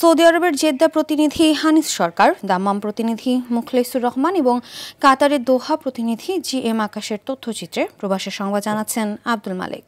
Saudi আরবের Jeddah প্রতিনিধি হানিস সরকার, দাম্মাম প্রতিনিধি মুখলেসুর রহমান এবং কাতারের দোহা প্রতিনিধি GM আকাশের তথ্যচিত্রে প্রবাসী সংবাদ জানাচ্ছেন আব্দুল মালিক।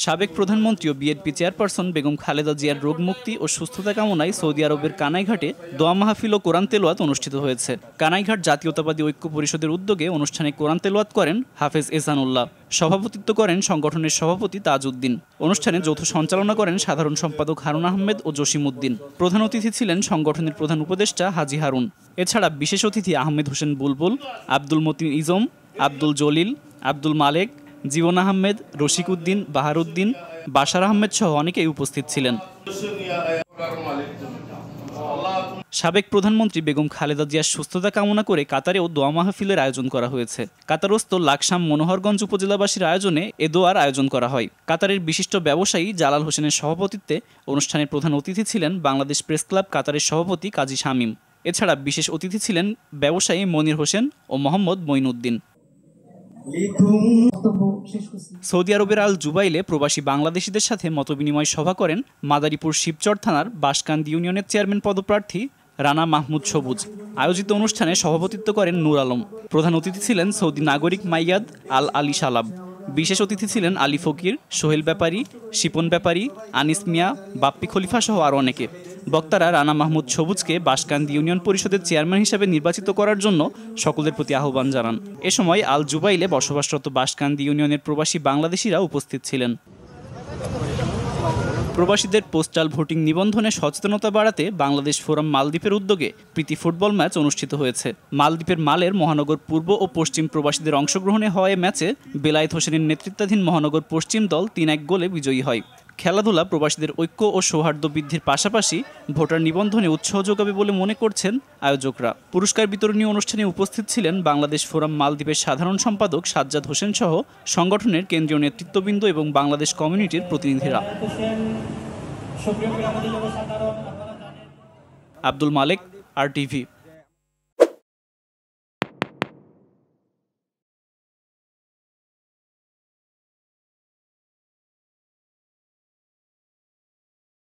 সাবেক প্রধানমন্ত্রী ও বিএনপি চেয়ারপারসন বেগম খালেদা জিয়ার রোগ মুক্তি ও সুস্থতা কামনায় সৌদি আরবের কানাইঘাটে দোয়া মাহফিল ও কোরআন তেলাওয়াত অনুষ্ঠিত হয়েছে। কানাইঘাট জাতীয়তাবাদী ঐক্য পরিষদের উদ্যোগে অনুষ্ঠানে কোরআন তেলাওয়াত করেন হাফেজ এহসানুল্লাহ। সভাপতিত্ব করেন সংগঠনের সভাপতি তাজউদ্দিন। অনুষ্ঠানে যৌথ সঞ্চালনা করেন সাধারণ সম্পাদক হারুন আহমেদ ও জসিমউদ্দিন। প্রধান অতিথি ছিলেন সংগঠনের প্রধান উপদেষ্টা হাজি হারুন। এছাড়া বিশেষ অতিথি আহমেদ হোসেন বুলবুল, আব্দুল মতিন ইজম, আব্দুল জলিল, আব্দুল মালেক, জীবন আহমেদ, রশিক উদ্দিন, বাহারউদ্দিন, বাশার আহমেদ সহ অনেকেই উপস্থিত ছিলেন। সাবেক প্রধানমন্ত্রী বেগম খালেদা জিয়ার সুস্থতা কামনা করে কাতারেও দোয়া মাহফিলের আয়োজন করা হয়েছে। কাতারস্থ লাকসাম মনোহরগঞ্জ উপজেলাবাসীর আয়োজনে এ দোয়ার আয়োজন করা হয়। কাতারের বিশিষ্ট ব্যবসায়ী জালাল হোসেনের সভাপতিত্বে অনুষ্ঠানের প্রধান অতিথি ছিলেন বাংলাদেশ প্রেস ক্লাব কাতারের সভাপতি কাজী শামীম। এছাড়া বিশেষ অতিথি ছিলেন ব্যবসায়ী মনির হোসেন ও মোহাম্মদ মঈনুদ্দিন। সৌদি আরবের আল জুবাইলে প্রবাসী বাংলাদেশিদের সাথে মতবিনিময় সভা করেন মাদারীপুর শিবচর থানার বাঁশকান্দি ইউনিয়নের চেয়ারম্যান পদপ্রার্থী রানা মাহমুদ সবুজ। আয়োজিত অনুষ্ঠানে সভাপতিত্ব করেন নূর আলম। প্রধান অতিথি ছিলেন সৌদি নাগরিক মাইয়াদ আল আলী সালাব। বিশেষ অতিথি ছিলেন আলী ফকির, সোহেল ব্যাপারী, শিপন ব্যাপারী, আনিস মিয়া, বাপ্পি খলিফা সহ আরও অনেকে। বক্তারা রানা মাহমুদ সবুজকে বাঁশকান্দি ইউনিয়ন পরিষদের চেয়ারম্যান হিসেবে নির্বাচিত করার জন্য সকলের প্রতি আহ্বান জানান। এ সময় আল জুবাইলে বসবাসরত বাঁশকান্দি ইউনিয়নের প্রবাসী বাংলাদেশিরা উপস্থিত ছিলেন। প্রবাসীদের পোস্টাল ভোটিং নিবন্ধনে সচেতনতা বাড়াতে বাংলাদেশ ফোরাম মালদ্বীপের উদ্যোগে প্রীতি ফুটবল ম্যাচ অনুষ্ঠিত হয়েছে। মালদ্বীপের মালের মহানগর পূর্ব ও পশ্চিম প্রবাসীদের অংশগ্রহণে হওয়া ম্যাচে বেলায়েত হোসেনের নেতৃত্বাধীন মহানগর পশ্চিম দল ৩-১ গোলে বিজয়ী হয়। খেলাধুলা প্রবাসীদের ঐক্য ও সৌহার্দ্য বৃদ্ধির পাশাপাশি ভোটার নিবন্ধনে উৎসাহ যোগাবে বলে মনে করছেন আয়োজকরা। পুরস্কার বিতরণী অনুষ্ঠানে উপস্থিত ছিলেন বাংলাদেশ ফোরাম মালদ্বীপের সাধারণ সম্পাদক সাজ্জাদ হোসেন সহ সংগঠনের কেন্দ্রীয় নেতৃত্ববৃন্দ এবং বাংলাদেশ কমিউনিটির প্রতিনিধিরা। আব্দুল মালেক, RTV।